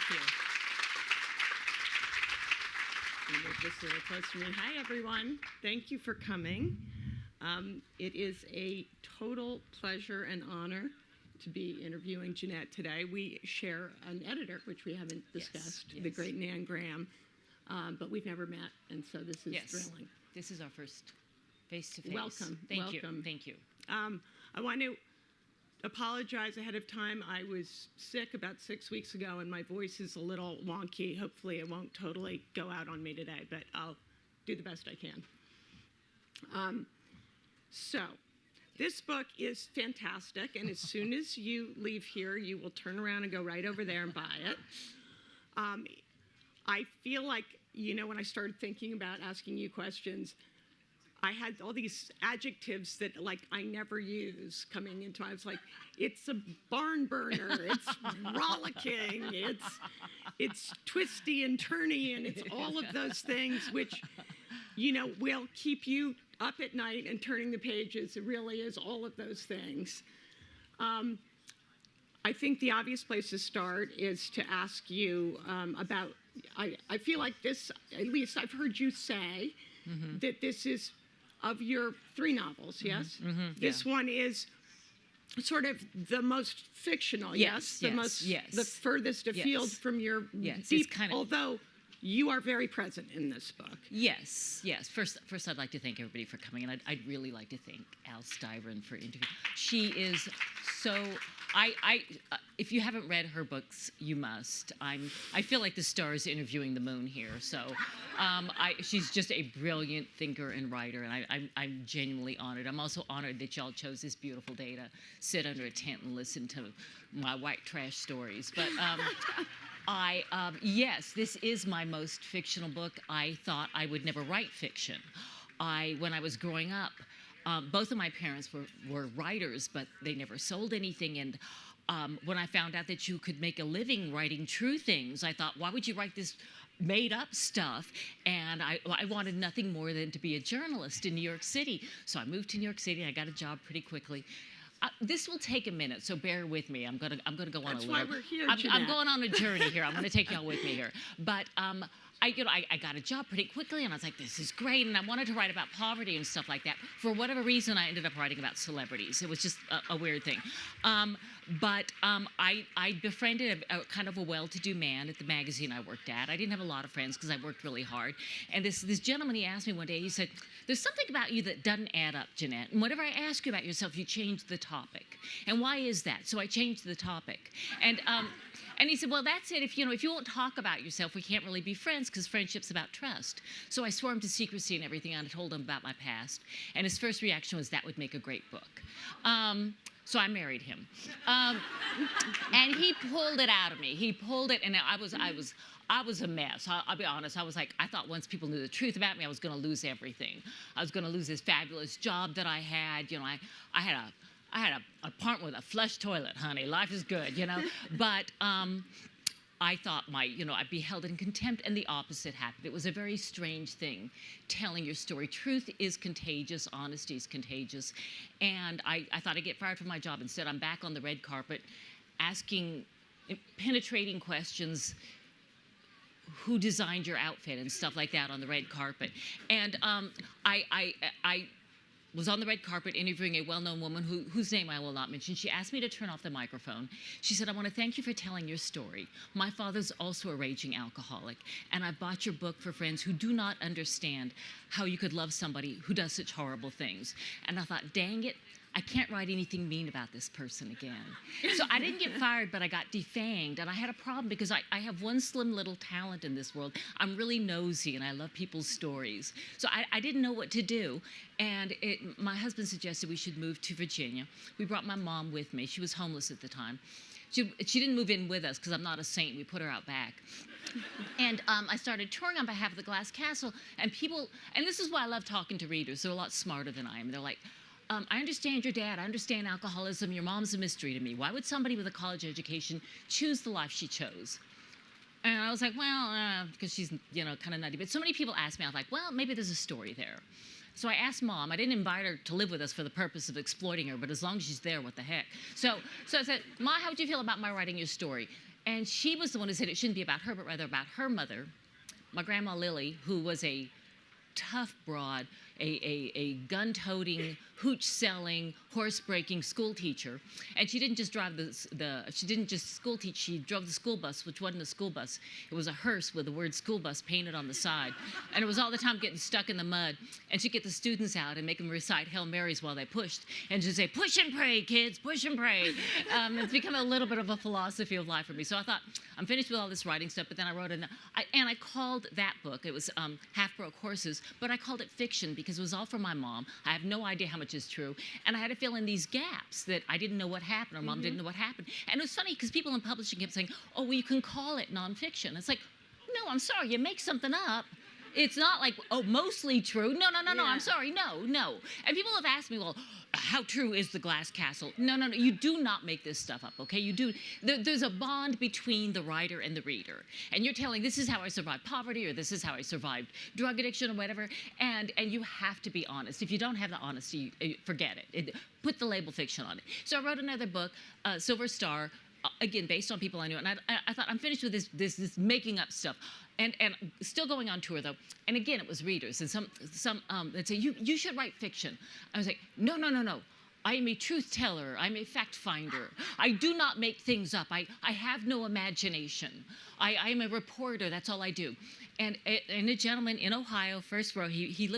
you. Move this a little closer to me. Hi, everyone. Thank you for coming. It is a total pleasure and honor to be interviewing Jeannette today. We share an editor, which we haven't discussed, Yes. the great Nan Graham, but we've never met, and so this is thrilling. This is our first face-to-face. Welcome. Thank you. I want to apologize ahead of time. I was sick about 6 weeks ago, and my voice is a little wonky. Hopefully it won't totally go out on me today, but I'll do the best I can. So this book is fantastic, and as soon as you leave here, you will turn around and go right over there and buy it. I feel like, when I started thinking about asking you questions, I had all these adjectives that, I never use coming into. I was like, it's a barn burner, it's rollicking, it's twisty and turny, and it's all of those things which, will keep you up at night and turning the pages. It really is all of those things. I think the obvious place to start is to ask you about, I feel like this, at least I've heard you say, that this is of your 3 novels, yes? This one is sort of the most fictional, yes? The furthest afield from your deep, although you are very present in this book. Yes. First, I'd like to thank everybody for coming, and I'd really like to thank Styron for interviewing. She is so. If you haven't read her books, you must. I feel like the stars interviewing the moon here. So, she's just a brilliant thinker and writer, and I'm genuinely honored. I'm also honored that y'all chose this beautiful day to sit under a tent and listen to my white trash stories. But yes, this is my most fictional book. I thought I would never write fiction. When I was growing up, both of my parents were writers, but they never sold anything. And when I found out that you could make a living writing true things, I thought, why would you write this made-up stuff? And I wanted nothing more than to be a journalist in New York City. So I moved to New York City, and I got a job pretty quickly. This will take a minute, so bear with me. I'm gonna go on That's a little. why we're here, I'm going on a journey here. I'm gonna take y'all with me here. But I got a job pretty quickly, and I was like, this is great. And I wanted to write about poverty and stuff like that. For whatever reason, I ended up writing about celebrities. It was just a weird thing. But I befriended a kind of a well-to-do man at the magazine I worked at. I didn't have a lot of friends because I worked really hard. And this gentleman, he asked me one day, he said, there's something about you that doesn't add up, Jeannette. And whenever I ask you about yourself, you change the topic. And why is that? So I changed the topic. And he said, well, that's it. If you won't talk about yourself, we can't really be friends because friendship's about trust. So I swore him to secrecy and everything, and I told him about my past. And his first reaction was, that would make a great book. So I married him. And he pulled it out of me. He pulled it, and I was a mess. I'll be honest. I was like, I thought once people knew the truth about me, I was going to lose everything. I was going to lose this fabulous job that I had. I had an apartment with a flush toilet, honey. Life is good, But I thought I'd be held in contempt, and the opposite happened. It was a very strange thing, telling your story. Truth is contagious. Honesty is contagious. And I thought I'd get fired from my job. Instead, I'm back on the red carpet asking penetrating questions. Who designed your outfit and stuff like that on the red carpet? And I was on the red carpet interviewing a well-known woman whose name I will not mention. She asked me to turn off the microphone. She said, I want to thank you for telling your story. My father's also a raging alcoholic, and I bought your book for friends who do not understand how you could love somebody who does such horrible things. And I thought, dang it, I can't write anything mean about this person again. So I didn't get fired, but I got defanged. And I had a problem because I have one slim little talent in this world. I'm really nosy, and I love people's stories. So I didn't know what to do. And my husband suggested we should move to Virginia. We brought my mom with me. She was homeless at the time. She didn't move in with us because I'm not a saint. We put her out back. And I started touring on behalf of the Glass Castle. And people, and this is why I love talking to readers. They're a lot smarter than I am. They're like, I understand your dad. I understand alcoholism. Your mom's a mystery to me. Why would somebody with a college education choose the life she chose? And I was like, well, because she's, kind of nutty. But so many people asked me, I was like, well, maybe there's a story there. So I asked Mom. I didn't invite her to live with us for the purpose of exploiting her, but as long as she's there, what the heck? So I said, Ma, how would you feel about my writing your story? And she was the one who said it shouldn't be about her, but rather about her mother, my grandma Lily, who was a tough broad, a gun-toting, hooch-selling, horse-breaking school teacher. And she didn't just drive she didn't just school teach, she drove the school bus, which wasn't a school bus. It was a hearse with the word school bus painted on the side. And it was all the time getting stuck in the mud. And she'd get the students out and make them recite Hail Marys while they pushed. And she'd say, push and pray, kids, push and pray. It's become a little bit of a philosophy of life for me. So I thought, I'm finished with all this writing stuff, but then I wrote I called that book, it was Half Broke Horses, but I called it fiction because it was all from my mom. I have no idea how much is true. And I had to fill in these gaps that I didn't know what happened, or mom didn't know what happened. And it was funny because people in publishing kept saying, oh, well, you can call it nonfiction. It's like, no, I'm sorry, you make something up. It's not like, oh, mostly true. No, I'm sorry, no. And people have asked me, well, how true is the glass castle? No, you do not make this stuff up, okay? You do. There's a bond between the writer and the reader. And you're telling, this is how I survived poverty, or this is how I survived drug addiction, or whatever. And you have to be honest. If you don't have the honesty, forget it. Put the label fiction on it. So I wrote another book, Silver Star, again, based on people I knew. And I thought, I'm finished with this making up stuff. And still going on tour, though. And again, it was readers. And some that say, you should write fiction. I was like, no. I am a truth teller. I'm a fact finder. I do not make things up. I have no imagination. I am a reporter. That's all I do. And a gentleman in Ohio, first row, he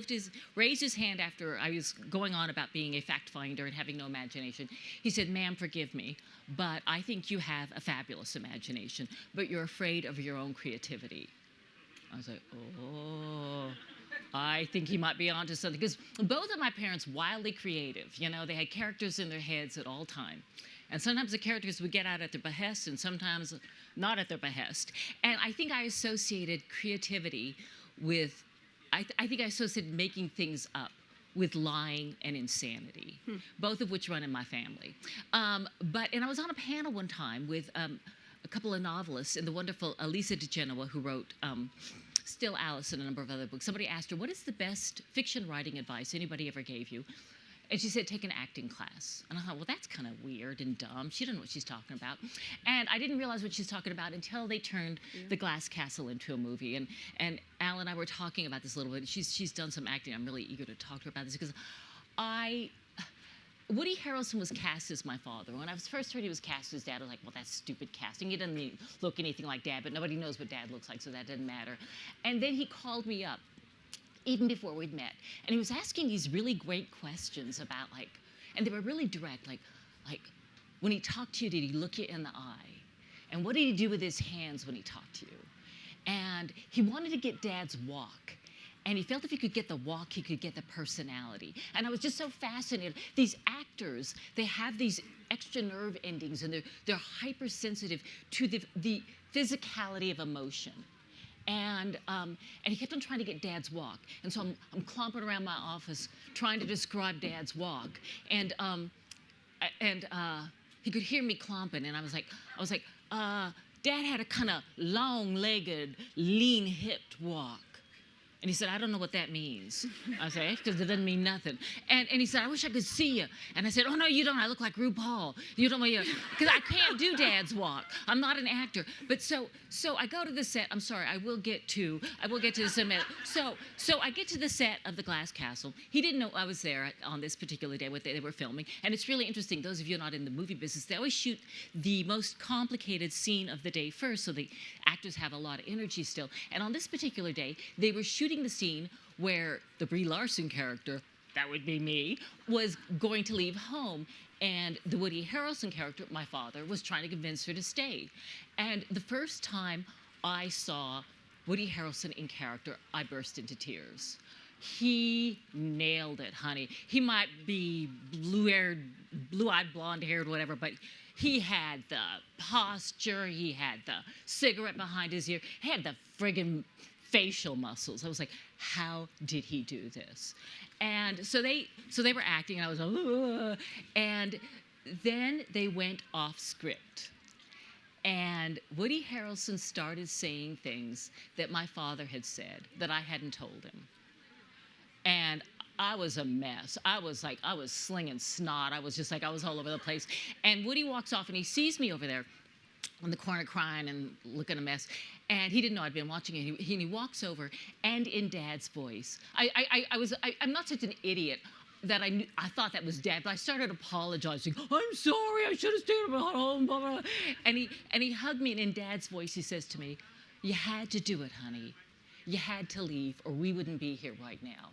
raised his hand after I was going on about being a fact finder and having no imagination. He said, ma'am, forgive me, but I think you have a fabulous imagination, but you're afraid of your own creativity. I was like, oh, I think he might be onto something. Because both of my parents, wildly creative. You know, they had characters in their heads at all time. And sometimes the characters would get out at their behest, and sometimes not at their behest. And I think I associated creativity with, I think I associated making things up with lying and insanity, both of which run in my family. And I was on a panel one time with a couple of novelists, and the wonderful Elisa DeGenoa, who wrote Still Alice and a number of other books. Somebody asked her, what is the best fiction writing advice anybody ever gave you? And she said, take an acting class. And I thought, well, that's kind of weird and dumb. She doesn't know what she's talking about. And I didn't realize what she's talking about until they turned The Glass Castle into a movie. And Al and I were talking about this a little bit. She's done some acting. I'm really eager to talk to her about this because Woody Harrelson was cast as my father. When I first heard he was cast as Dad, I was like, well, that's stupid casting. He doesn't look anything like Dad, but nobody knows what Dad looks like, so that doesn't matter. And then he called me up, even before we'd met, and he was asking these really great questions about, like, and they were really direct, like when he talked to you, did he look you in the eye? And what did he do with his hands when he talked to you? And he wanted to get Dad's walk. And he felt if he could get the walk, he could get the personality. And I was just so fascinated. These actors, they have these extra nerve endings, and they're hypersensitive to the physicality of emotion. And he kept on trying to get Dad's walk. And so I'm clomping around my office trying to describe Dad's walk. And he could hear me clomping, and I was like, Dad had a kind of long-legged, lean-hipped walk. And he said, I don't know what that means. I said, because it doesn't mean nothing. And he said, I wish I could see you. And I said, oh, no, you don't. I look like RuPaul. You don't want you, because I can't do Dad's walk. I'm not an actor. But so I go to the set. I'm sorry, I will get to this in a minute. So I get to the set of The Glass Castle. He didn't know I was there on this particular day, what they were filming. And it's really interesting. Those of you not in the movie business, they always shoot the most complicated scene of the day first, so the actors have a lot of energy still. And on this particular day, they were shooting the scene where the Brie Larson character, that would be me, was going to leave home. And the Woody Harrelson character, my father, was trying to convince her to stay. And the first time I saw Woody Harrelson in character, I burst into tears. He nailed it, honey. He might be blue-eyed, blonde-haired, whatever, but he had the posture, he had the cigarette behind his ear, he had the friggin' facial muscles. I was like, how did he do this? And so they were acting, and I was like, ugh. And then they went off script. And Woody Harrelson started saying things that my father had said that I hadn't told him. And I was a mess. I was slinging snot. I was all over the place. And Woody walks off, and he sees me over there. in the corner crying and looking a mess. And he didn't know I'd been watching it. He walks over, and in Dad's voice, I'm not such an idiot that I thought that was Dad, but I started apologizing. I'm sorry, I should have stayed at home, blah, blah. And he hugged me, and in Dad's voice, he says to me, "You had to do it, honey. You had to leave, or we wouldn't be here right now."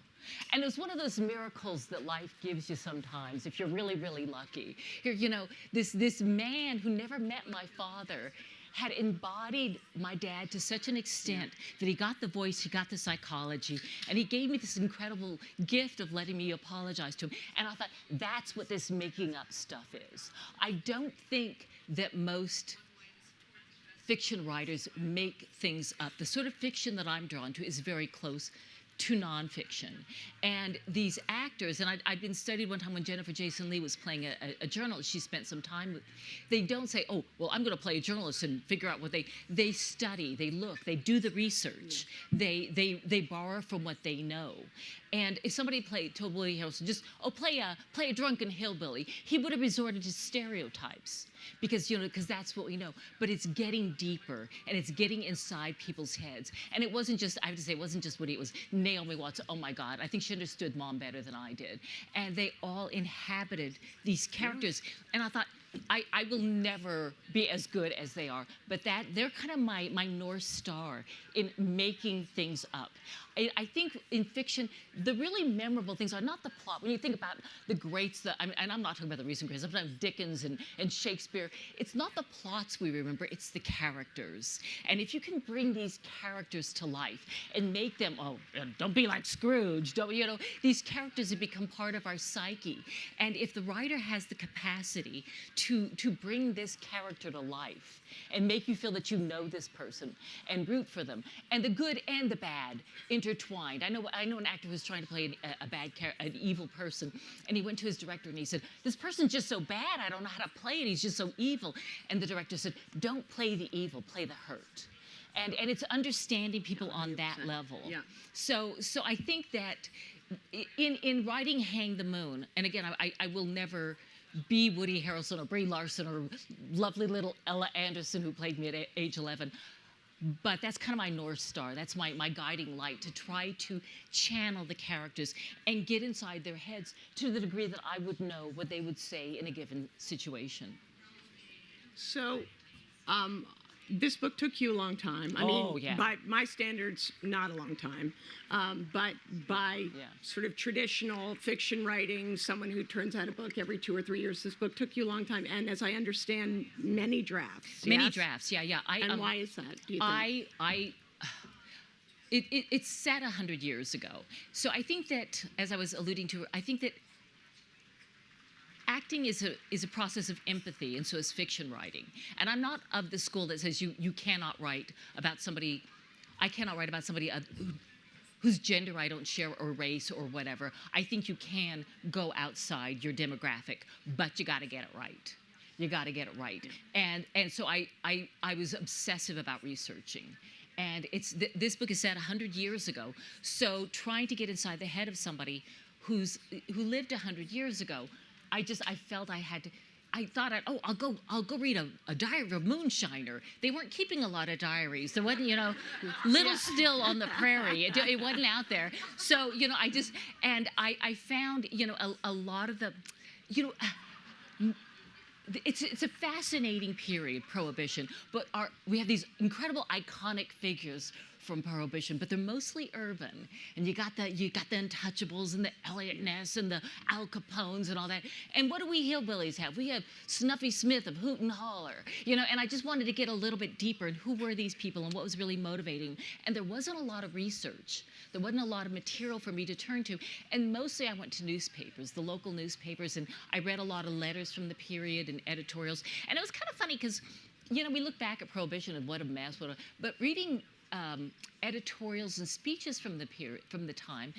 And it was one of those miracles that life gives you sometimes, if you're really, really lucky. Here, this man who never met my father had embodied my dad to such an extent that he got the voice, he got the psychology, and he gave me this incredible gift of letting me apologize to him. And I thought, that's what this making up stuff is. I don't think that most fiction writers make things up. The sort of fiction that I'm drawn to is very close to nonfiction. And these actors, and I'd been studied one time when Jennifer Jason Leigh was playing a journalist. She spent some time with, they don't say, oh, well, I'm going to play a journalist and figure out what they study, they look, they do the research, they borrow from what they know. And if somebody told Woody Harrelson, just, play a drunken hillbilly, he would have resorted to stereotypes because that's what we know. But it's getting deeper, and it's getting inside people's heads. And it wasn't just, I have to say, it wasn't just Woody, it was Naomi Watts. Oh my God, I think she understood Mom better than I did. And they all inhabited these characters. And I thought, I will never be as good as they are, but they're kind of my North Star in making things up. I think in fiction, the really memorable things are not the plot. When you think about the greats, and I'm not talking about the recent greats, I'm talking about Dickens and Shakespeare, it's not the plots we remember, it's the characters. And if you can bring these characters to life and make them, don't be like Scrooge, these characters have become part of our psyche. And if the writer has the capacity to bring this character to life and make you feel that you know this person and root for them, and the good and the bad intertwined. I know an actor who's trying to play an evil person, and he went to his director and he said, "This person's just so bad, I don't know how to play it, he's just so evil." And the director said, "Don't play the evil, play the hurt." And it's understanding people on that level. Yeah. So I think that in writing Hang the Moon, and again, I will never be Woody Harrelson or Brie Larson or lovely little Ella Anderson who played me at age 11. But that's kind of my North Star. That's my guiding light, to try to channel the characters and get inside their heads to the degree that I would know what they would say in a given situation. So, this book took you a long time. I mean, by my standards, not a long time. But by sort of traditional fiction writing, someone who turns out a book every 2 or 3 years, this book took you a long time. And as I understand, many drafts. Many drafts, yeah. And why is that, do you think? It's set 100 years ago. So I think that, as I was alluding to, I think that acting is a process of empathy, and so is fiction writing. And I'm not of the school that says you cannot write about somebody. I cannot write about somebody whose gender I don't share, or race, or whatever. I think you can go outside your demographic, but you got to get it right. You got to get it right. And so I was obsessive about researching. And this book is set 100 years ago. So trying to get inside the head of somebody who lived 100 years ago, I felt I had to. I thought, I'll go read a diary of a moonshiner. They weren't keeping a lot of diaries. There wasn't, Little Still on the Prairie. It wasn't out there. So, I found, a lot of the, it's a fascinating period, Prohibition. But we have these incredible iconic figures from Prohibition, but they're mostly urban. And you got the Untouchables and the Elliot Ness and the Al Capones and all that. And what do we hillbillies have? We have Snuffy Smith of Hoot and Holler, and I just wanted to get a little bit deeper in who were these people and what was really motivating. And there wasn't a lot of research. There wasn't a lot of material for me to turn to. And mostly I went to newspapers, the local newspapers, and I read a lot of letters from the period and editorials. And it was kind of funny because, we look back at Prohibition and what a mess, but reading editorials and speeches from the time,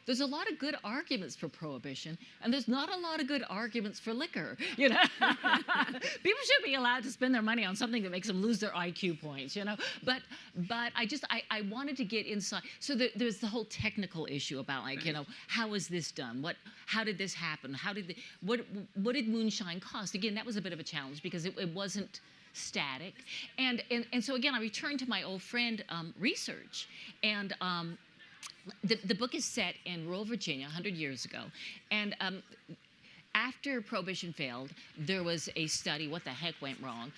there's a lot of good arguments for Prohibition, and there's not a lot of good arguments for liquor. People should be allowed to spend their money on something that makes them lose their IQ points. But I wanted to get inside. So there's the whole technical issue about how is this done? How did this happen? What did moonshine cost? Again, that was a bit of a challenge because it wasn't static. And so again, I returned to my old friend research. And the book is set in rural Virginia 100 years ago. And after Prohibition failed, there was a study, what the heck went wrong?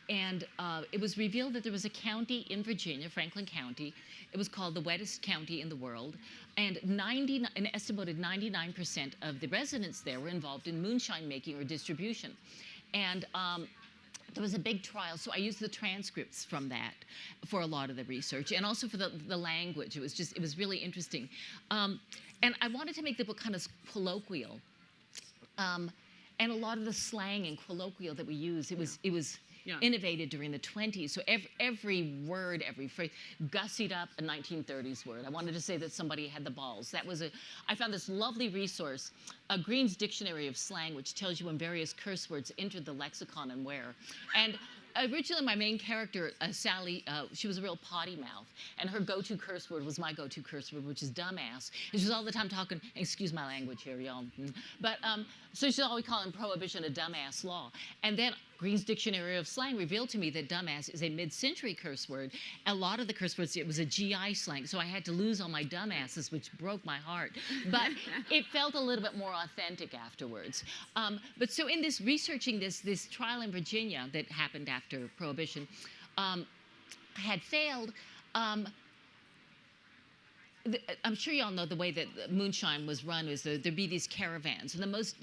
And it was revealed that there was a county in Virginia, Franklin County. It was called the wettest county in the world. And an estimated 99% of the residents there were involved in moonshine making or distribution. And there was a big trial, so I used the transcripts from that for a lot of the research, and also for the language. It was really interesting. And I wanted to make the book kind of colloquial. And a lot of the slang and colloquial that we use, it was innovated during the 20s. So every word, every phrase, gussied up a 1930s word. I wanted to say that somebody had the balls. I found this lovely resource, Green's Dictionary of Slang, which tells you when various curse words entered the lexicon and where. And originally, my main character, Sally, she was a real potty mouth, and her go-to curse word was my go-to curse word, which is dumbass. And she was all the time talking, excuse my language here, y'all. But so she's always calling prohibition a dumbass law. And then Green's Dictionary of Slang revealed to me that dumbass is a mid-century curse word. A lot of the curse words, it was a GI slang, so I had to lose all my dumbasses, which broke my heart. But it felt a little bit more authentic afterwards. But so in this researching this trial in Virginia that happened after Prohibition had failed, I'm sure you all know the way that moonshine was run was there'd be these caravans. And the most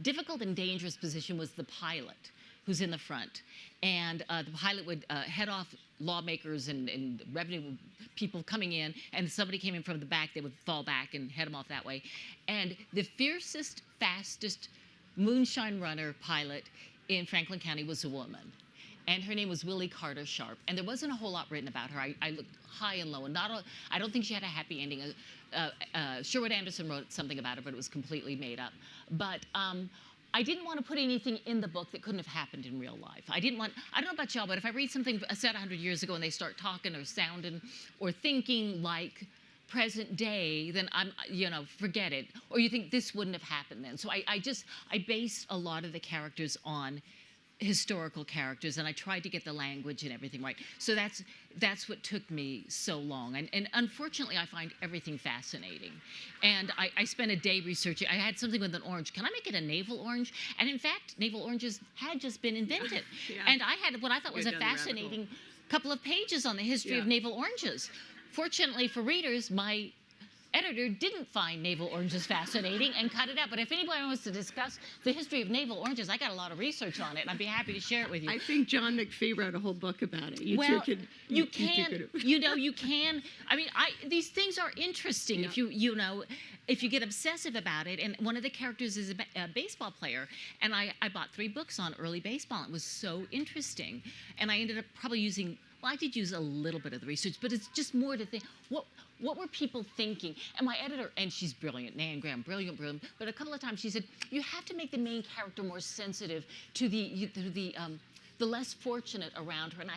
difficult and dangerous position was the pilot, who's in the front. And the pilot would head off lawmakers and revenue people coming in, and somebody came in from the back, they would fall back and head them off that way. And the fiercest, fastest moonshine runner pilot in Franklin County was a woman. And her name was Willie Carter Sharp. And there wasn't a whole lot written about her. I looked high and low, and I don't think she had a happy ending. Sherwood Anderson wrote something about her, but it was completely made up. But I didn't want to put anything in the book that couldn't have happened in real life. I don't know about y'all, but if I read something said 100 years ago and they start talking or sounding or thinking like present day, then forget it. Or you think this wouldn't have happened then. So I based a lot of the characters on historical characters, and I tried to get the language and everything right. So that's what took me so long. And unfortunately, I find everything fascinating. And I spent a day researching. I had something with an orange. Can I make it a navel orange? And in fact, navel oranges had just been invented. Yeah. And I had what I thought was a fascinating couple of pages on the history of navel oranges. Fortunately for readers, my editor didn't find navel oranges fascinating and cut it out. But if anybody wants to discuss the history of navel oranges, I got a lot of research on it, and I'd be happy to share it with you. I think John McPhee wrote a whole book about it. You can. I mean, these things are interesting if if you get obsessive about it. And one of the characters is a baseball player, and I bought 3 books on early baseball. It was so interesting, and I ended up probably using. Well, I did use a little bit of the research, but it's just more to think, what were people thinking? And my editor, and she's brilliant, Nan Graham, brilliant, but a couple of times she said, you have to make the main character more sensitive to the less fortunate around her. And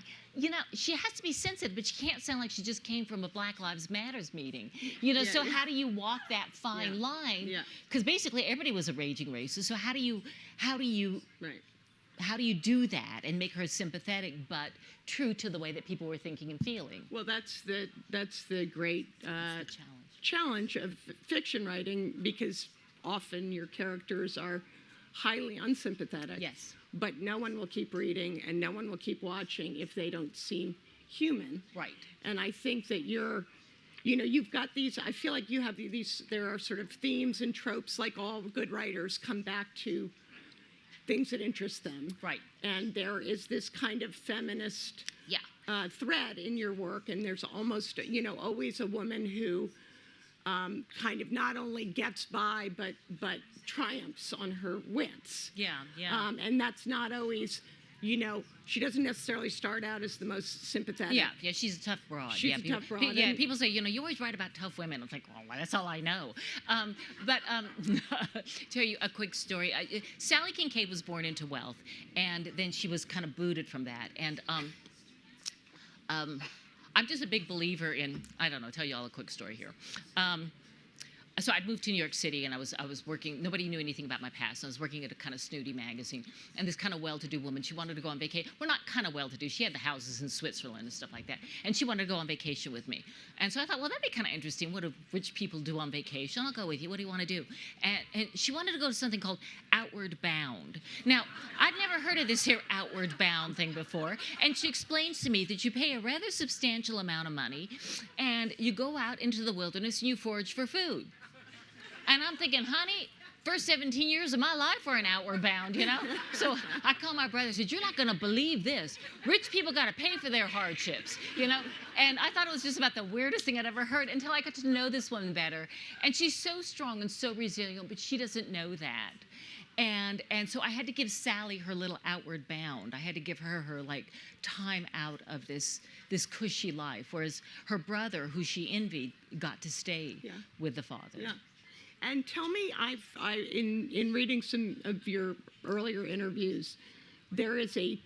she has to be sensitive, but she can't sound like she just came from a Black Lives Matters meeting. So how do you walk that fine line? Because basically everybody was a raging racist, so how do you Right. How do you do that and make her sympathetic but true to the way that people were thinking and feeling? Well, that's the great challenge of fiction writing, because often your characters are highly unsympathetic. Yes. But no one will keep reading and no one will keep watching if they don't seem human. Right. And I think that you've got these, I feel like you have these, there are sort of themes and tropes, like all good writers come back to things that interest them. Right. And there is this kind of feminist thread in your work, and there's almost, always a woman who kind of not only gets by, but triumphs on her wits. Yeah. And that's not always, she doesn't necessarily start out as the most sympathetic. Yeah, she's a tough broad. She's a tough broad. Yeah, people say, you always write about tough women. I'm like, well, that's all I know. Tell you a quick story. Sally Kincaid was born into wealth, and then she was kind of booted from that. And I'm just a big believer in, I don't know, tell you all a quick story here. so I'd moved to New York City, and I was working. Nobody knew anything about my past. I was working at a kind of snooty magazine, and this kind of well-to-do woman, she wanted to go on vacation. Well, not kind of well-to-do. She had the houses in Switzerland and stuff like that, and she wanted to go on vacation with me. And so I thought, well, that'd be kind of interesting. What do rich people do on vacation? I'll go with you. What do you want to do? And she wanted to go to something called Outward Bound. Now, I'd never heard of this here Outward Bound thing before, and she explains to me that you pay a rather substantial amount of money, and you go out into the wilderness and you forage for food. And I'm thinking, honey, first 17 years of my life were in Outward Bound, you know? So I called my brother and said, you're not going to believe this. Rich people got to pay for their hardships, you know? And I thought it was just about the weirdest thing I'd ever heard until I got to know this woman better. And she's so strong and so resilient, but she doesn't know that. And so I had to give Sally her little Outward Bound. I had to give her like time out of this cushy life, whereas her brother, who she envied, got to stay with the father. Yeah. And tell me, in reading some of your earlier interviews, there is a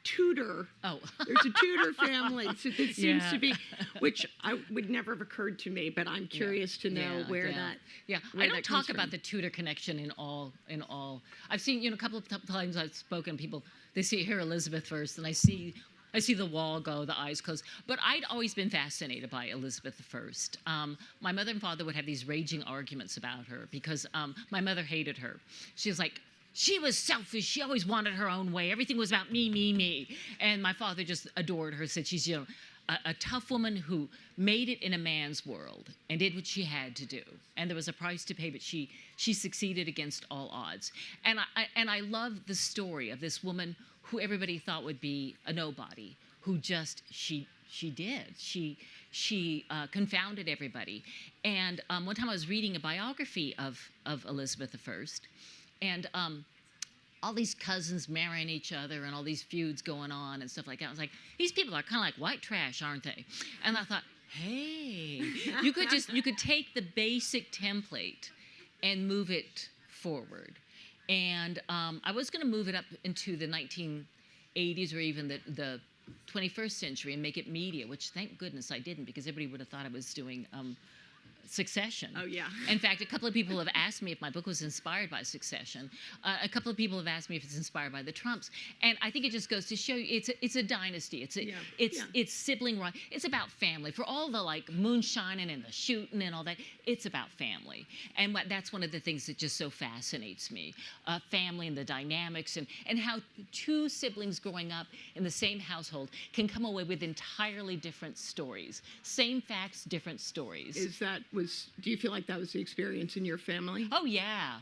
Tudor. Oh. There's a Tudor family that seems to be, which would never have occurred to me, but I'm curious to know where that. Yeah, I don't talk about the Tudor connection in all. I've seen, a couple of times I've spoken, people, they hear Elizabeth first, and I see the wall go, the eyes close. But I'd always been fascinated by Elizabeth I. My mother and father would have these raging arguments about her because my mother hated her. She was like, she was selfish. She always wanted her own way. Everything was about me, me, me. And my father just adored her, said she's a tough woman who made it in a man's world and did what she had to do. And there was a price to pay, but she succeeded against all odds. And I love the story of this woman who everybody thought would be a nobody, who just, she did. She confounded everybody. And one time I was reading a biography of Elizabeth I, and all these cousins marrying each other and all these feuds going on and stuff like that. I was like, these people are kind of like white trash, aren't they? And I thought, hey, you could take the basic template and move it forward. And I was going to move it up into the 1980s or even the 21st century and make it media, which thank goodness I didn't, because everybody would have thought I was doing Succession. Oh, yeah. In fact, a couple of people have asked me if my book was inspired by Succession. A couple of people have asked me if it's inspired by the Trumps. And I think it just goes to show you it's a dynasty. It's sibling right. It's about family. For all the like moonshining and the shooting and all that, it's about family. And that's one of the things that just so fascinates me. Family and the dynamics and how two siblings growing up in the same household can come away with entirely different stories. Same facts, different stories. Do you feel like that was the experience in your family? Oh yeah.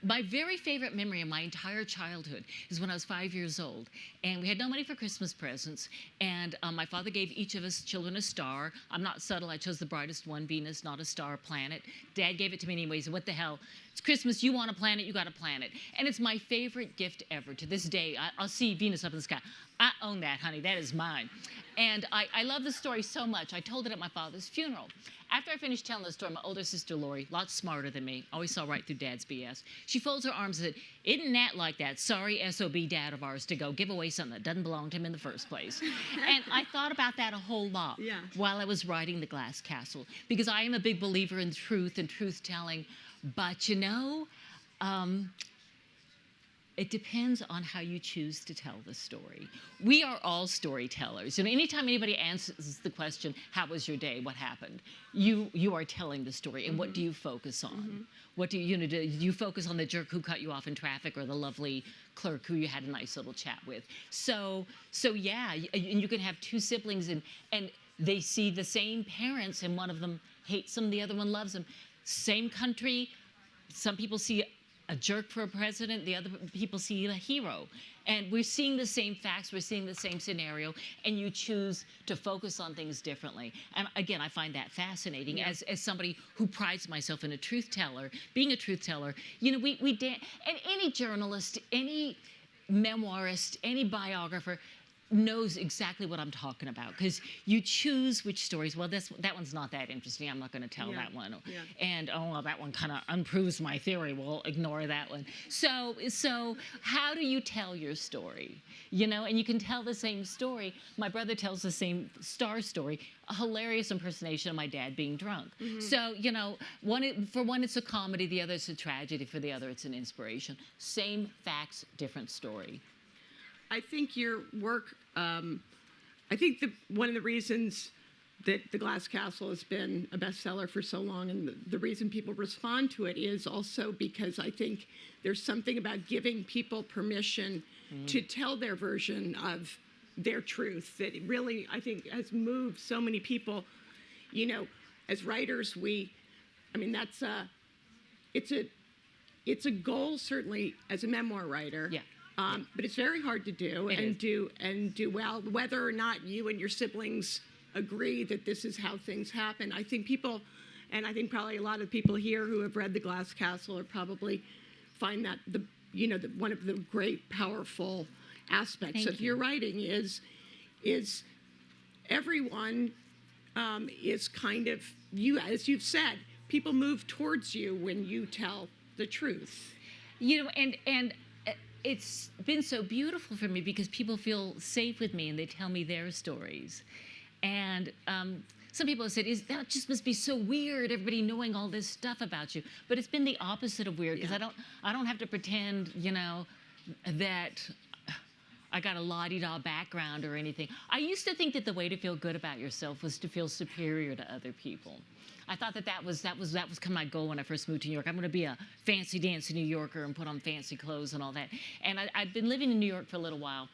My very favorite memory of my entire childhood is when I was 5 years old, and we had no money for Christmas presents, and my father gave each of us children a star. I'm not subtle. I chose the brightest one, Venus, not a star, planet. Dad gave it to me anyway. He said, what the hell? It's Christmas. You want a planet, you got a planet. And it's my favorite gift ever. To this day, I'll see Venus up in the sky. I own that, honey. That is mine. And I love the story so much. I told it at my father's funeral. After I finished telling the story, my older sister, Lori, lots smarter than me, always saw right through Dad's BS. She folds her arms and said, isn't Nat like that sorry SOB dad of ours to go give away something that doesn't belong to him in the first place? And I thought about that a whole lot while I was writing The Glass Castle, because I am a big believer in truth and truth-telling. But, it depends on how you choose to tell the story. We are all storytellers. Anytime anybody answers the question, how was your day, what happened, you are telling the story. And what do you focus on? What do you do? You focus on the jerk who cut you off in traffic or the lovely clerk who you had a nice little chat with? So yeah, and you can have two siblings and they see the same parents, and one of them hates them, the other one loves them. Same country, some people see a jerk for a president, the other people see a hero. And we're seeing the same facts, we're seeing the same scenario, and you choose to focus on things differently. And again, I find that fascinating as somebody who prides myself in a truth teller, being a truth teller. And any journalist, any memoirist, any biographer, knows exactly what I'm talking about, because you choose which stories. Well, that one's not that interesting. I'm not going to tell that one. Yeah. And well, that one kind of unproves my theory. We'll ignore that one. So how do you tell your story? And you can tell the same story. My brother tells the same Star story, a hilarious impersonation of my dad being drunk. Mm-hmm. So for one it's a comedy, the other it's a tragedy, for the other it's an inspiration. Same facts, different story. I think your work, I think one of the reasons that The Glass Castle has been a bestseller for so long, and the reason people respond to it, is also because I think there's something about giving people permission to tell their version of their truth that really, I think, has moved so many people. As writers, it's a goal, certainly, as a memoir writer. Yeah. But it's very hard to do do well, whether or not you and your siblings agree that this is how things happen. I think people, and I think probably a lot of people here who have read The Glass Castle are probably find that one of the great, powerful aspects of your writing is everyone is kind of, as you've said, people move towards you when you tell the truth. And it's been so beautiful for me because people feel safe with me and they tell me their stories. And some people have said, that just must be so weird, everybody knowing all this stuff about you. But it's been the opposite of weird, because I don't have to pretend, that I got a la-di-da background or anything. I used to think that the way to feel good about yourself was to feel superior to other people. I thought that was kind of my goal when I first moved to New York. I'm going to be a fancy dancy New Yorker and put on fancy clothes and all that. And I'd been living in New York for a little while.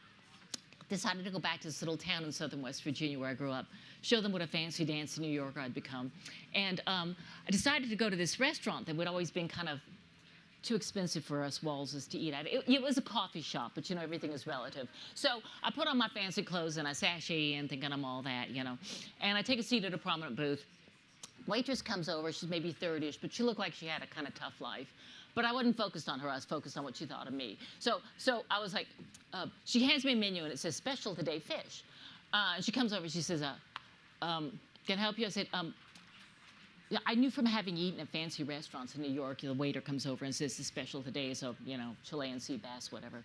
Decided to go back to this little town in southern West Virginia where I grew up, show them what a fancy dancy New Yorker I'd become. And I decided to go to this restaurant that would always been kind of too expensive for us Wallses to eat at. It was a coffee shop, but everything is relative. So I put on my fancy clothes and I sashay in thinking I'm all that, And I take a seat at a prominent booth. Waitress comes over, she's maybe 30-ish, but she looked like she had a kind of tough life. But I wasn't focused on her, I was focused on what she thought of me. So I was like, she hands me a menu and it says, special today, fish. And she comes over, she says, can I help you? I said, yeah, I knew from having eaten at fancy restaurants in New York, the waiter comes over and says, the special today is Chilean sea bass, whatever.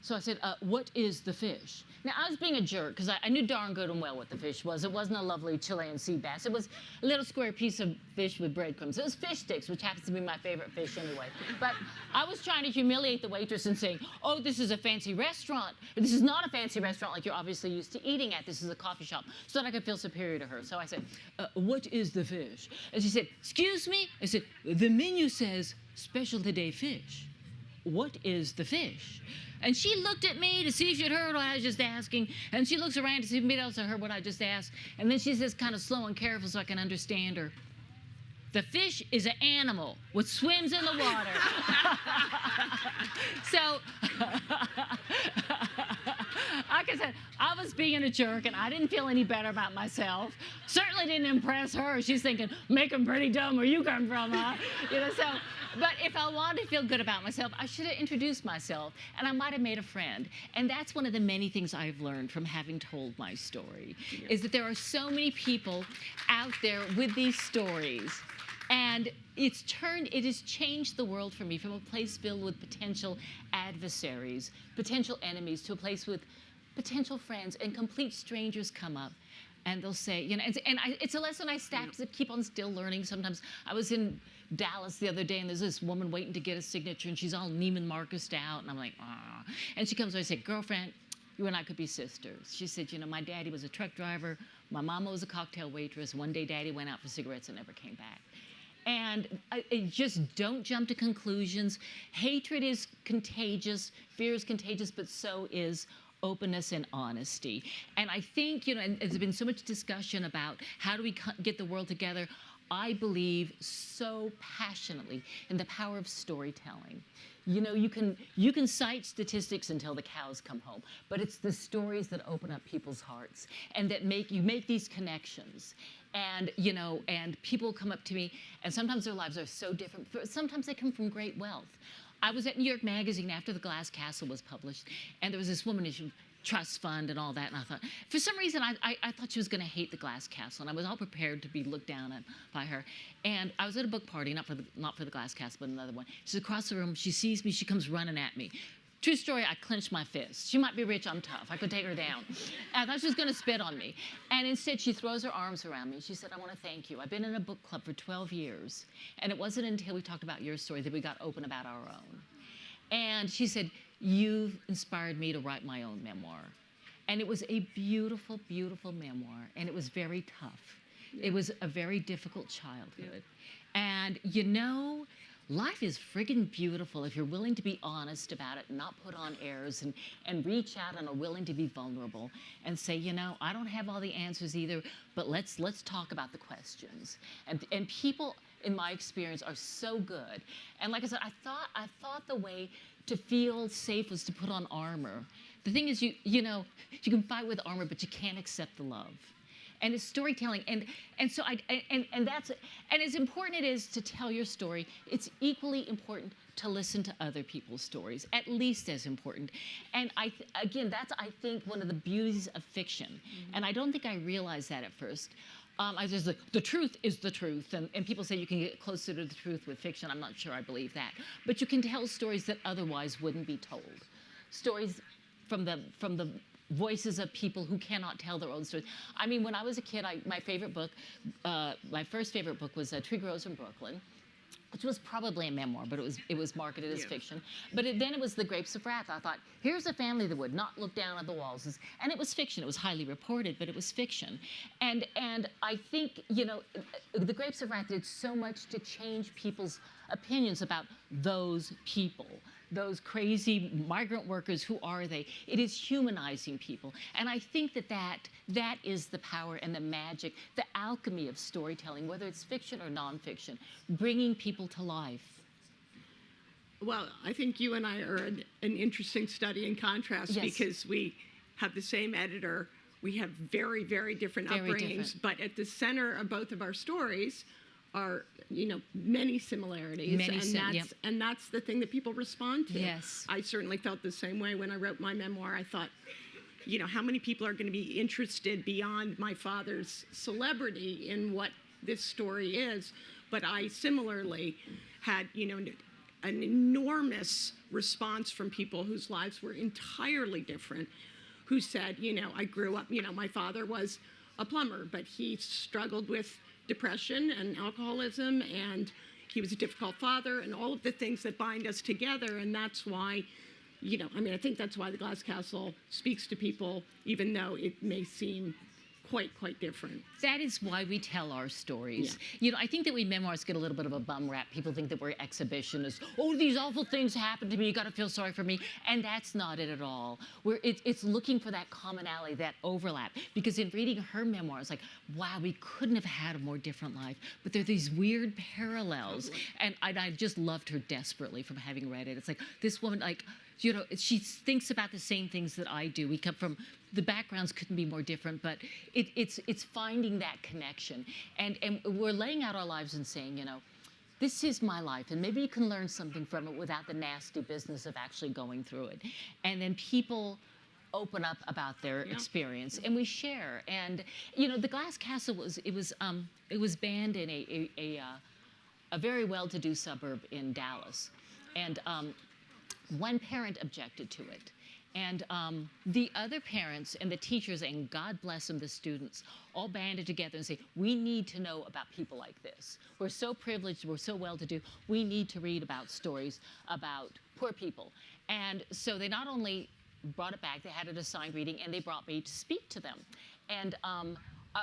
So I said, what is the fish? Now, I was being a jerk because I knew darn good and well what the fish was. It wasn't a lovely Chilean sea bass. It was a little square piece of fish with breadcrumbs. It was fish sticks, which happens to be my favorite fish anyway. But I was trying to humiliate the waitress and saying, oh, this is a fancy restaurant. This is not a fancy restaurant like you're obviously used to eating at. This is a coffee shop, so that I could feel superior to her. So I said, what is the fish? And she said, excuse me? I said, the menu says special today fish. What is the fish? And she looked at me to see if she'd heard what I was just asking. And she looks around to see if anybody else had heard what I just asked. And then she says, kind of slow and careful so I can understand her, the fish is an animal which swims in the water. So, like I said, I was being a jerk, and I didn't feel any better about myself. Certainly didn't impress her. She's thinking, make them pretty dumb where you come from, huh? But if I wanted to feel good about myself, I should have introduced myself, and I might have made a friend. And that's one of the many things I've learned from having told my story, is that there are so many people out there with these stories. And it has changed the world for me from a place filled with potential adversaries, potential enemies, to a place with potential friends, and complete strangers come up. And they'll say, it's a lesson I keep on still learning. Sometimes I was in Dallas the other day, and there's this woman waiting to get a signature, and she's all Neiman Marcus'd out, and I'm like, ah. And she comes over and said, girlfriend, you and I could be sisters. She said, my daddy was a truck driver, my mama was a cocktail waitress. One day, daddy went out for cigarettes and never came back. And just don't jump to conclusions. Hatred is contagious, fear is contagious, but so is openness and honesty. And I think, and there's been so much discussion about how do we get the world together. I believe so passionately in the power of storytelling. You can cite statistics until the cows come home, but it's the stories that open up people's hearts and that make these connections. And and people come up to me, and sometimes their lives are so different. Sometimes they come from great wealth. I was at New York Magazine after The Glass Castle was published, and there was this woman, trust fund and all that, and I thought, for some reason, I thought she was going to hate The Glass Castle, and I was all prepared to be looked down at by her. And I was at a book party, not for the Glass Castle, but another one. She's across the room. She sees me. She comes running at me. True story, I clenched my fist. She might be rich, I'm tough. I could take her down. I thought she was going to spit on me. And instead, she throws her arms around me. She said, I want to thank you. I've been in a book club for 12 years. And it wasn't until we talked about your story that we got open about our own. And she said, you've inspired me to write my own memoir. And it was a beautiful, beautiful memoir. And it was very tough. Yeah. It was a very difficult childhood. Yeah. And you know, life is friggin' beautiful if you're willing to be honest about it, not put on airs, and reach out and are willing to be vulnerable and say, you know, I don't have all the answers either, but let's talk about the questions. And people, in my experience, are so good. And like I said, I thought the way to feel safe was to put on armor. The thing is, you know, you can fight with armor, but you can't accept the love. And it's storytelling, and so that's, and as important it is to tell your story, it's equally important to listen to other people's stories, at least as important. And again, that's, I think, one of the beauties of fiction. Mm-hmm. And I don't think I realized that at first. I was just like, the truth is the truth, and people say you can get closer to the truth with fiction. I'm not sure I believe that, but you can tell stories that otherwise wouldn't be told. Stories from the voices of people who cannot tell their own stories. I mean, when I was a kid, my first favorite book was Tree Grows in Brooklyn, which was probably a memoir, but it was marketed as fiction. But then it was The Grapes of Wrath. I thought, here's a family that would not look down at the walls. And it was fiction. It was highly reported, but it was fiction. And I think, you know, The Grapes of Wrath did so much to change people's opinions about those people. Those crazy migrant workers, who are they? It is humanizing people. And I think that is the power and the magic, the alchemy of storytelling, whether it's fiction or nonfiction, bringing people to life. Well, I think you and I are an interesting study in contrast. Yes. Because we have the same editor. We have very, very different upbringings. But at the center of both of our stories are, you know, many similarities, and that's the thing that people respond to. Yes. I certainly felt the same way when I wrote my memoir. I thought, you know, how many people are going to be interested beyond my father's celebrity in what this story is? But I similarly had, you know, an enormous response from people whose lives were entirely different, who said, you know, I grew up, you know, my father was a plumber, but he struggled with depression and alcoholism, and he was a difficult father, and all of the things that bind us together. And that's why, you know, I mean, I think that's why The Glass Castle speaks to people, even though it may seem quite different. That is why we tell our stories. Yeah. You know, I think that we memoirists get a little bit of a bum rap. People think that we're exhibitionists. Oh, these awful things happened to me. You got to feel sorry for me. And that's not it at all. It's looking for that commonality, that overlap. Because in reading her memoir, it's like, wow, we couldn't have had a more different life. But there are these weird parallels. Totally. And I just loved her desperately from having read it. It's like, this woman, like, you know, she thinks about the same things that I do. We come from, the backgrounds couldn't be more different, but it's finding that connection. And we're laying out our lives and saying, you know, this is my life, and maybe you can learn something from it without the nasty business of actually going through it. And then people open up about their experience, and we share. And, you know, The Glass Castle was banned in a very well-to-do suburb in Dallas. And one parent objected to it. And the other parents and the teachers, and God bless them, the students, all banded together and say, we need to know about people like this. We're so privileged, we're so well-to-do, we need to read about stories about poor people. And so they not only brought it back, they had it assigned reading, and they brought me to speak to them. And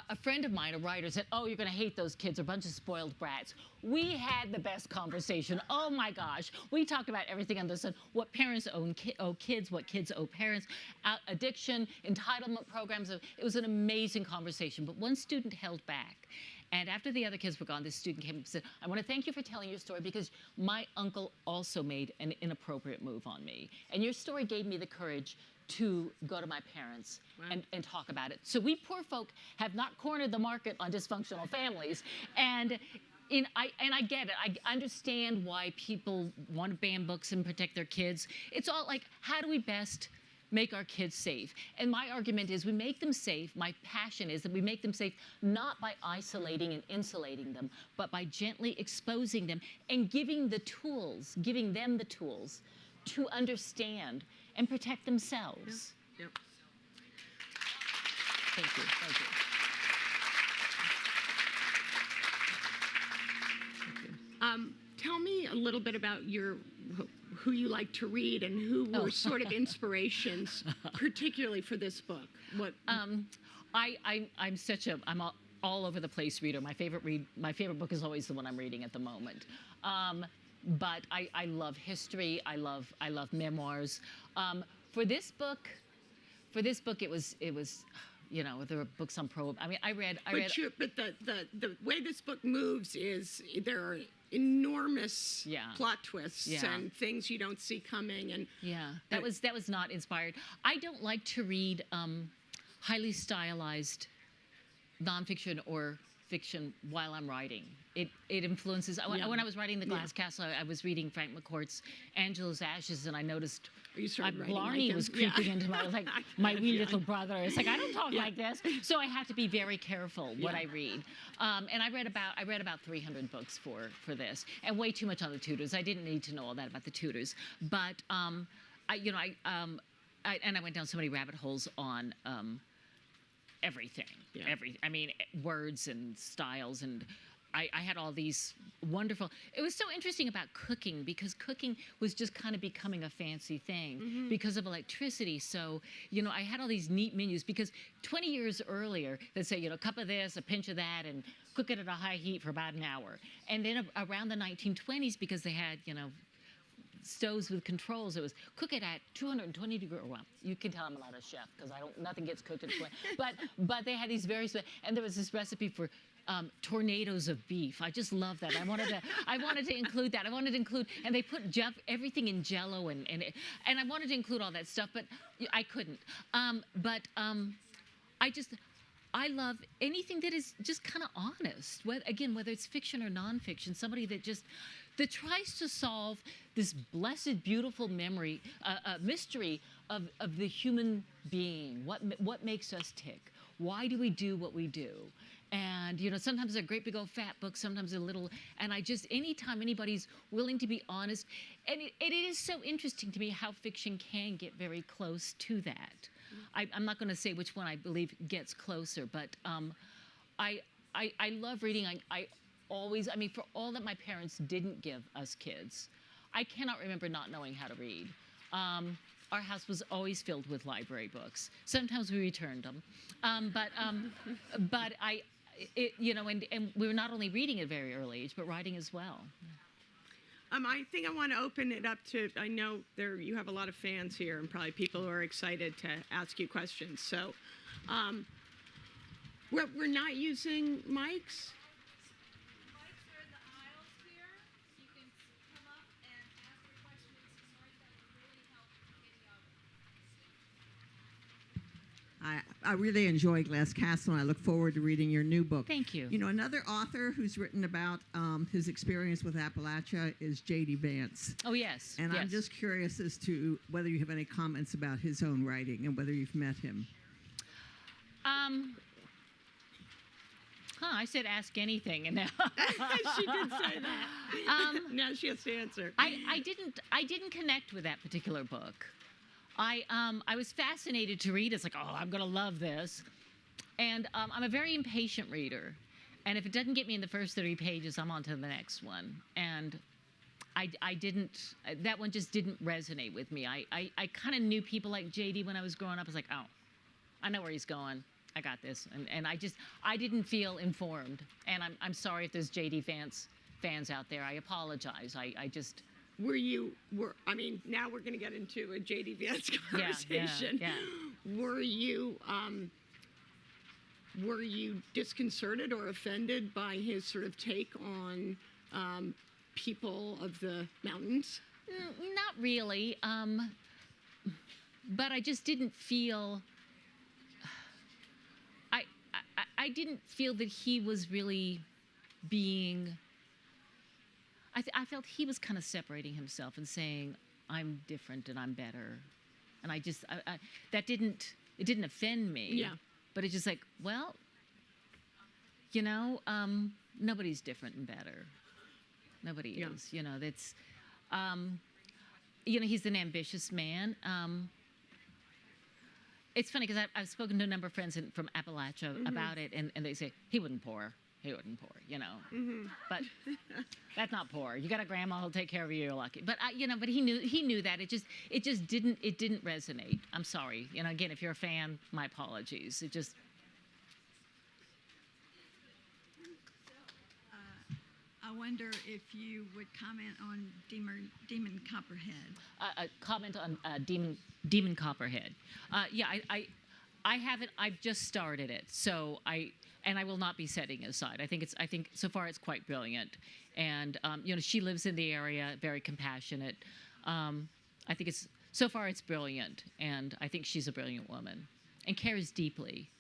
a friend of mine, a writer, said, oh, you're going to hate those kids. They're a bunch of spoiled brats. We had the best conversation. Oh, my gosh. We talked about everything under the sun, what parents owe kids, what kids owe parents, addiction, entitlement programs. It was an amazing conversation. But one student held back. And after the other kids were gone, this student came up and said, I want to thank you for telling your story, because my uncle also made an inappropriate move on me. And your story gave me the courage to go to my parents and talk about it. So we poor folk have not cornered the market on dysfunctional families. And I get it. I understand why people want to ban books and protect their kids. It's all like, how do we best make our kids safe? And my argument is we make them safe. My passion is that we make them safe not by isolating and insulating them, but by gently exposing them and giving them the tools to understand and protect themselves. Yep. Thank you. Thank you. Tell me a little bit about who you like to read and who were sort of inspirations, particularly for this book. What? I'm all over the place reader. My favorite book is always the one I'm reading at the moment. But I love history. I love memoirs. For this book, it was. You know, there were books on I mean, I read. But the way this book moves is there are enormous plot twists and things you don't see coming. And that was not inspired. I don't like to read highly stylized nonfiction or fiction while I'm writing. It influences. When I was writing The Glass Castle, I was reading Frank McCourt's Angela's Ashes, and I noticed Blarney was creeping into my wee little brother. It's like, I don't talk like this, so I have to be very careful what I read. And I read about 300 books for this, and way too much on the Tudors. I didn't need to know all that about the Tudors, but I went down so many rabbit holes on everything. I mean, words and styles, and I had all these wonderful. It was so interesting about cooking, because cooking was just kind of becoming a fancy thing because of electricity. So, I had all these neat menus, because 20 years earlier, they'd say, a cup of this, a pinch of that, and cook it at a high heat for about an hour. And then around the 1920s, because they had, stoves with controls, it was cook it at 220 degrees. Well, you can tell I'm not a chef, because nothing gets cooked at 20. But they had these and there was this recipe for tornadoes of beef. I just love that. I wanted to include that. And they put everything in Jell-O, and I wanted to include all that stuff, but I couldn't. I love anything that is just kind of honest. Whether it's fiction or nonfiction, somebody that tries to solve this blessed, beautiful mystery of the human being. What makes us tick? Why do we do what we do? And, sometimes they're great big old fat books, sometimes they're little, and anytime anybody's willing to be honest, and it is so interesting to me how fiction can get very close to that. I'm not going to say which one I believe gets closer, but I love reading. For all that my parents didn't give us kids, I cannot remember not knowing how to read. Our house was always filled with library books. Sometimes we returned them, but and we were not only reading at a very early age, but writing as well. I think I want to open it up to, I know you have a lot of fans here and probably people who are excited to ask you questions. So we're not using mics. Mics are in the aisles here. You can come up and ask your questions. Sorry, that would really help getting I really enjoy Glass Castle, and I look forward to reading your new book. Thank you. Another author who's written about his experience with Appalachia is J.D. Vance. Oh, yes. And yes. I'm just curious as to whether you have any comments about his own writing and whether you've met him. I said ask anything, and now she did say that. Now she has to answer. I didn't connect with that particular book. I was fascinated to read. It's like, oh, I'm going to love this. And I'm a very impatient reader. And if it doesn't get me in the first 30 pages, I'm on to the next one. And that one just didn't resonate with me. I kind of knew people like J.D. when I was growing up. I was like, oh, I know where he's going. I got this. And I didn't feel informed. And I'm sorry if there's J.D. Vance fans out there. I apologize. Now we're going to get into a J.D. Vance conversation. Yeah. Were you disconcerted or offended by his sort of take on people of the mountains? Not really. But I just didn't feel. I didn't feel that he was really being I felt he was kind of separating himself and saying, I'm different and I'm better. And that didn't offend me. Yeah. But it's just like, well, nobody's different and better. Nobody Yeah. is. That's, he's an ambitious man. It's funny because I've spoken to a number of friends from Appalachia about it, and they say, he wouldn't pour. He wouldn't pour, But that's not poor. You got a grandma who'll take care of you. You're lucky. But but he knew that it just didn't resonate. I'm sorry. Again, if you're a fan, my apologies. It just. I wonder if you would comment on Demon Copperhead. A comment on Demon Copperhead. I haven't. I've just started it, so I will not be setting it aside. I think so far it's quite brilliant, and she lives in the area, very compassionate. I think so far it's brilliant, and I think she's a brilliant woman, and cares deeply.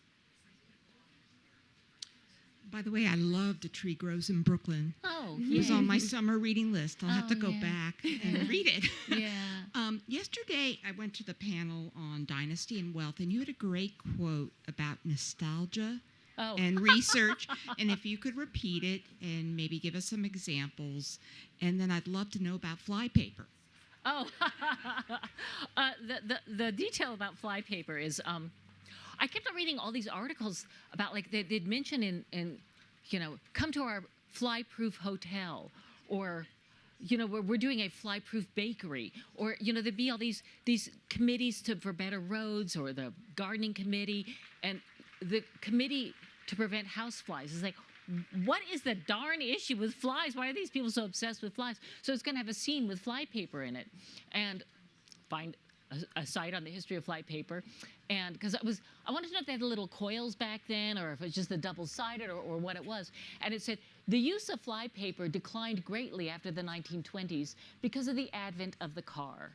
By the way, I loved A Tree Grows in Brooklyn. Oh, it was on my summer reading list. I'll have to go yeah. back and read it. Yeah. Yesterday, I went to the panel on Dynasty and Wealth, and you had a great quote about nostalgia and research. And if you could repeat it and maybe give us some examples, and then I'd love to know about flypaper. Oh, the detail about flypaper is. I kept on reading all these articles about, like, they'd mention in come to our fly-proof hotel, or, we're doing a fly-proof bakery, or, there'd be all these committees for better roads, or the gardening committee, and the committee to prevent house flies. It's like, what is the darn issue with flies? Why are these people so obsessed with flies? So it's going to have a scene with flypaper in it, and find a site on the history of flypaper, and because I wanted to know if they had the little coils back then, or if it was just the double-sided, or what it was. And it said the use of flypaper declined greatly after the 1920s because of the advent of the car,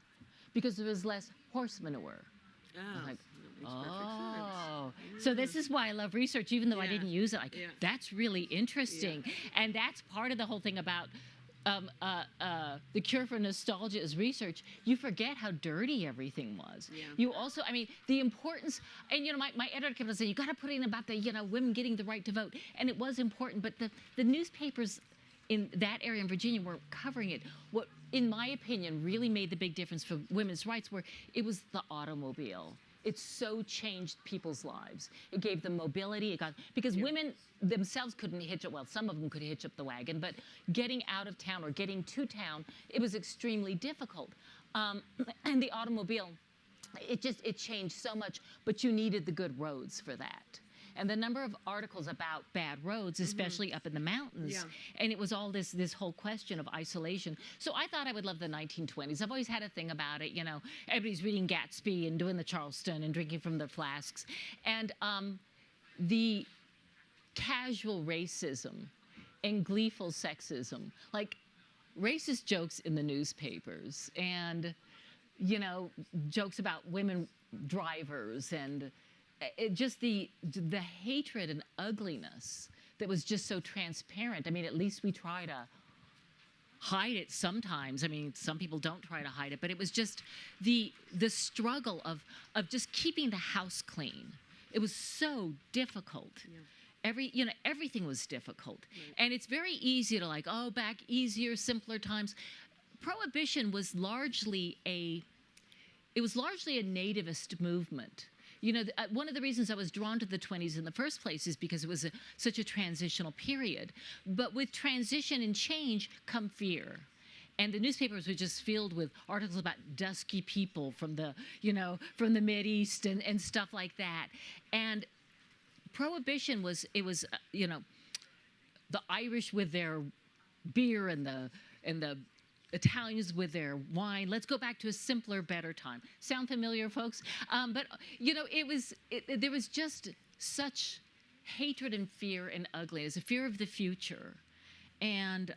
because there was less horse manure. Oh, I'm like, that makes perfect sense. so this is why I love research, even though I Yeah. didn't use it. Like, Yeah. that's really interesting, and that's part of the whole thing about the cure for nostalgia is research. You forget how dirty everything was. Yeah. You also, the importance, and my editor kept on saying, you got to put in about the women getting the right to vote, and it was important, but the newspapers in that area in Virginia weren't covering it. What, in my opinion, really made the big difference for women's rights it was the automobile. It so changed people's lives. It gave them mobility. Because women themselves couldn't hitch up. Well, some of them could hitch up the wagon, but getting out of town or getting to town, it was extremely difficult. And the automobile, it changed so much. But you needed the good roads for that. And the number of articles about bad roads, especially up in the mountains, and it was all this whole question of isolation. So I thought I would love the 1920s. I've always had a thing about it, everybody's reading Gatsby and doing the Charleston and drinking from their flasks. And the casual racism and gleeful sexism, like racist jokes in the newspapers, and, jokes about women drivers, and just the hatred and ugliness that was just so transparent. At least we try to hide it sometimes. Some people don't try to hide it, but it was just the struggle of just keeping the house clean. It was so difficult. Yeah. Everything was difficult. Right. And it's very easy to back easier, simpler times. Prohibition was largely a nativist movement. One of the reasons I was drawn to the 20s in the first place is because it was such a transitional period. But with transition and change come fear. And the newspapers were just filled with articles about dusky people from the Mideast and stuff like that. And Prohibition was the Irish with their beer and the Italians with their wine. Let's go back to a simpler, better time. Sound familiar, folks? But there was just such hatred and fear and ugliness, a fear of the future. And,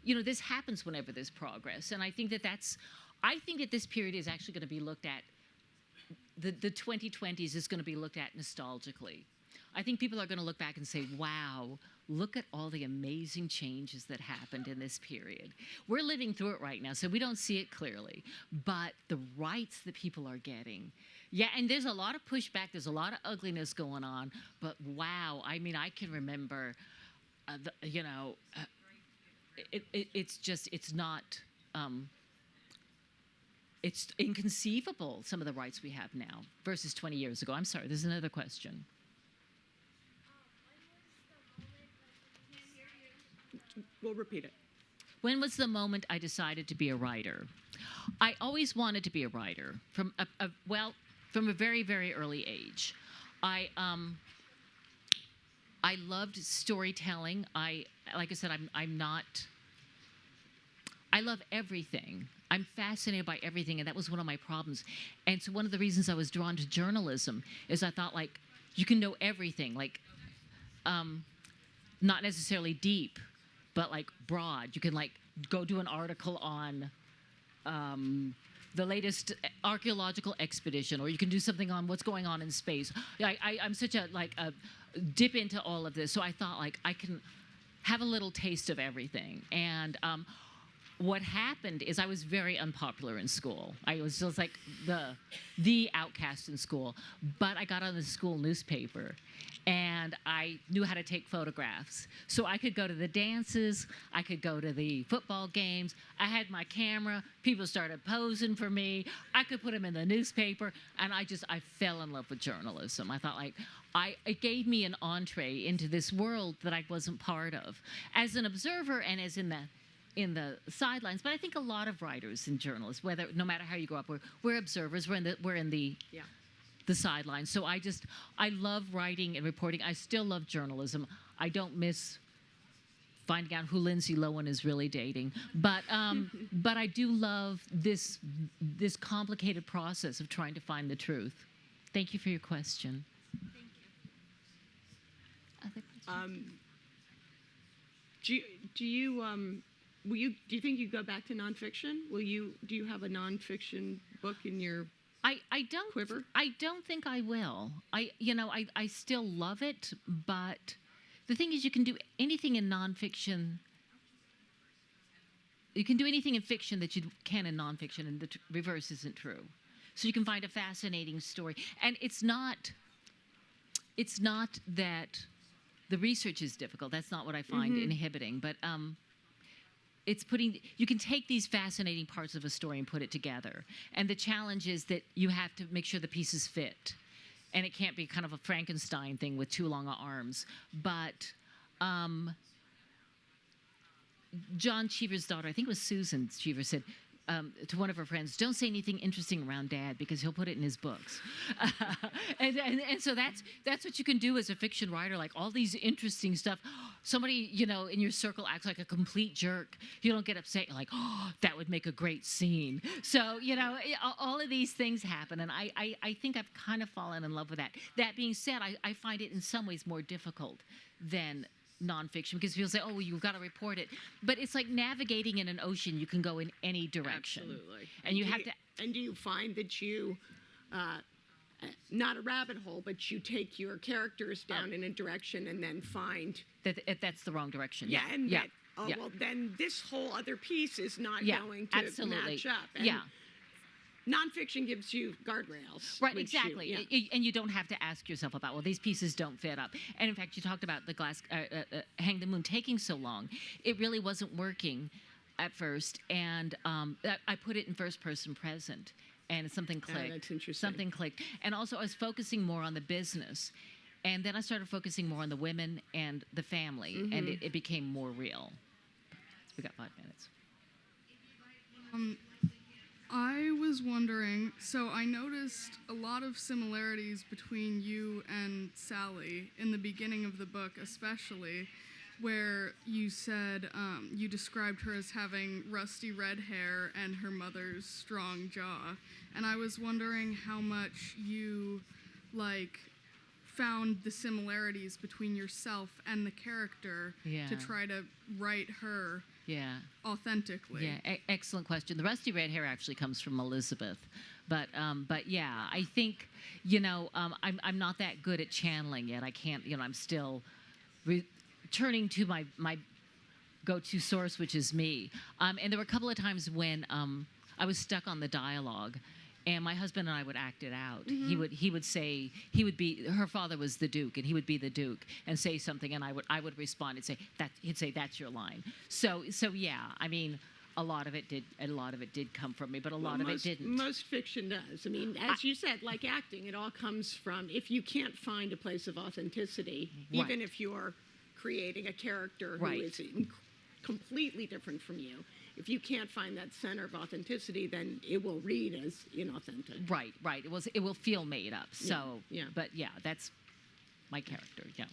this happens whenever there's progress. And I think that this period is actually going to be looked at, the 2020s is going to be looked at nostalgically. I think people are going to look back and say, wow, look at all the amazing changes that happened in this period. We're living through it right now, so we don't see it clearly. But the rights that people are getting, yeah, and there's a lot of pushback, there's a lot of ugliness going on, but wow, I mean, I can remember, it's not, it's inconceivable, some of the rights we have now versus 20 years ago. I'm sorry, there's another question. We'll repeat it. When was the moment I decided to be a writer? I always wanted to be a writer from from a very, very early age. I loved storytelling. Like I said, I love everything. I'm fascinated by everything, and that was one of my problems. And so one of the reasons I was drawn to journalism is I thought, like, you can know everything, like, not necessarily deep, but like broad. You can like go do an article on the latest archaeological expedition, or you can do something on what's going on in space. I'm such a dip into all of this, so I thought like I can have a little taste of everything. And what happened is I was very unpopular in school. I was just like the outcast in school. But I got on the school newspaper, and I knew how to take photographs. So I could go to the dances, I could go to the football games. I had my camera. People started posing for me. I could put them in the newspaper, and I fell in love with journalism. I thought like, it gave me an entree into this world that I wasn't part of, as an observer and as in the sidelines. But I think a lot of writers and journalists, no matter how you grow up, we're observers. We're in the sidelines. So I love writing and reporting. I still love journalism. I don't miss finding out who Lindsay Lohan is really dating. But I do love this complicated process of trying to find the truth. Thank you for your question. Other questions? Do you think you go back to nonfiction? Do you have a nonfiction book in your I don't quiver? I don't think I will. I still love it, but the thing is, you can do anything in nonfiction. You can do anything in fiction that you can in nonfiction, and the reverse isn't true. So you can find a fascinating story, and it's not that the research is difficult. That's not what I find inhibiting, but you can take these fascinating parts of a story and put it together. And the challenge is that you have to make sure the pieces fit. And it can't be kind of a Frankenstein thing with too long arms. But John Cheever's daughter, I think it was Susan Cheever, said to one of her friends, "Don't say anything interesting around Dad because he'll put it in his books." and so that's what you can do as a fiction writer, like all these interesting stuff. Somebody, in your circle acts like a complete jerk. You don't get upset. You're like, "Oh, that would make a great scene." So, all of these things happen, and I think I've kind of fallen in love with that. That being said, I find it in some ways more difficult than nonfiction, because people say, "Oh, well, you've got to report it," but it's like navigating in an ocean. You can go in any direction. Absolutely. And you have to. And do you find that you, not a rabbit hole, but you take your characters down in a direction and then find that's the wrong direction? Yeah, and yeah. well, then this whole other piece is not going to absolutely. match up. And nonfiction gives you guardrails. Right, exactly. And you don't have to ask yourself about, well, these pieces don't fit up. And in fact, you talked about the Hang the Moon taking so long. It really wasn't working at first. And I put it in first person present. And something clicked. That's interesting. Something clicked. And also, I was focusing more on the business. And then I started focusing more on the women and the family. And it became more real. We got 5 minutes. I was wondering, so I noticed a lot of similarities between you and Sally in the beginning of the book, especially, where you said you described her as having rusty red hair and her mother's strong jaw. And I was wondering how much you, found the similarities between yourself and the character to try to write her authentically. Yeah, excellent question. The rusty red hair actually comes from Elizabeth, But yeah, I think, I'm not that good at channeling yet. I can't, I'm still turning to my go-to source, which is me. And there were a couple of times when I was stuck on the dialogue, and my husband and I would act it out. He would say, her father was the Duke, and he would be the Duke and say something, and I would respond and say he'd say, that's your line. So yeah, I mean, a lot of it did come from me, but a lot of it didn't. Most fiction does. I mean, as you said, like acting, it all comes from, if you can't find a place of authenticity, even if you're creating a character who is completely different from you, if you can't find that center of authenticity, then it will read as inauthentic. Right. It will feel made up. So, Yeah. But yeah, that's my character. Yeah.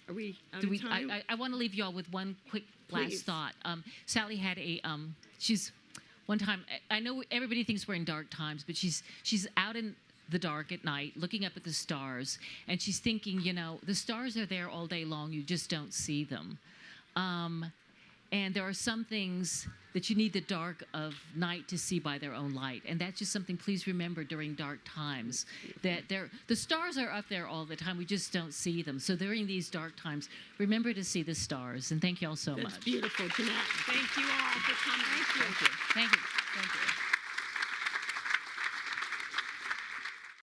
Are we out of time? I want to leave you all with one quick last Please. thought. Sally had she's one time. I know everybody thinks we're in dark times, but she's out in the dark at night, looking up at the stars, and she's thinking, the stars are there all day long. You just don't see them. And there are some things that you need the dark of night to see by their own light. And that's just something, please remember during dark times, that the stars are up there all the time. We just don't see them. So during these dark times, remember to see the stars. And thank you all so much. That's beautiful, Jeannette. Thank you all for coming. Thank you. Thank you. Thank you.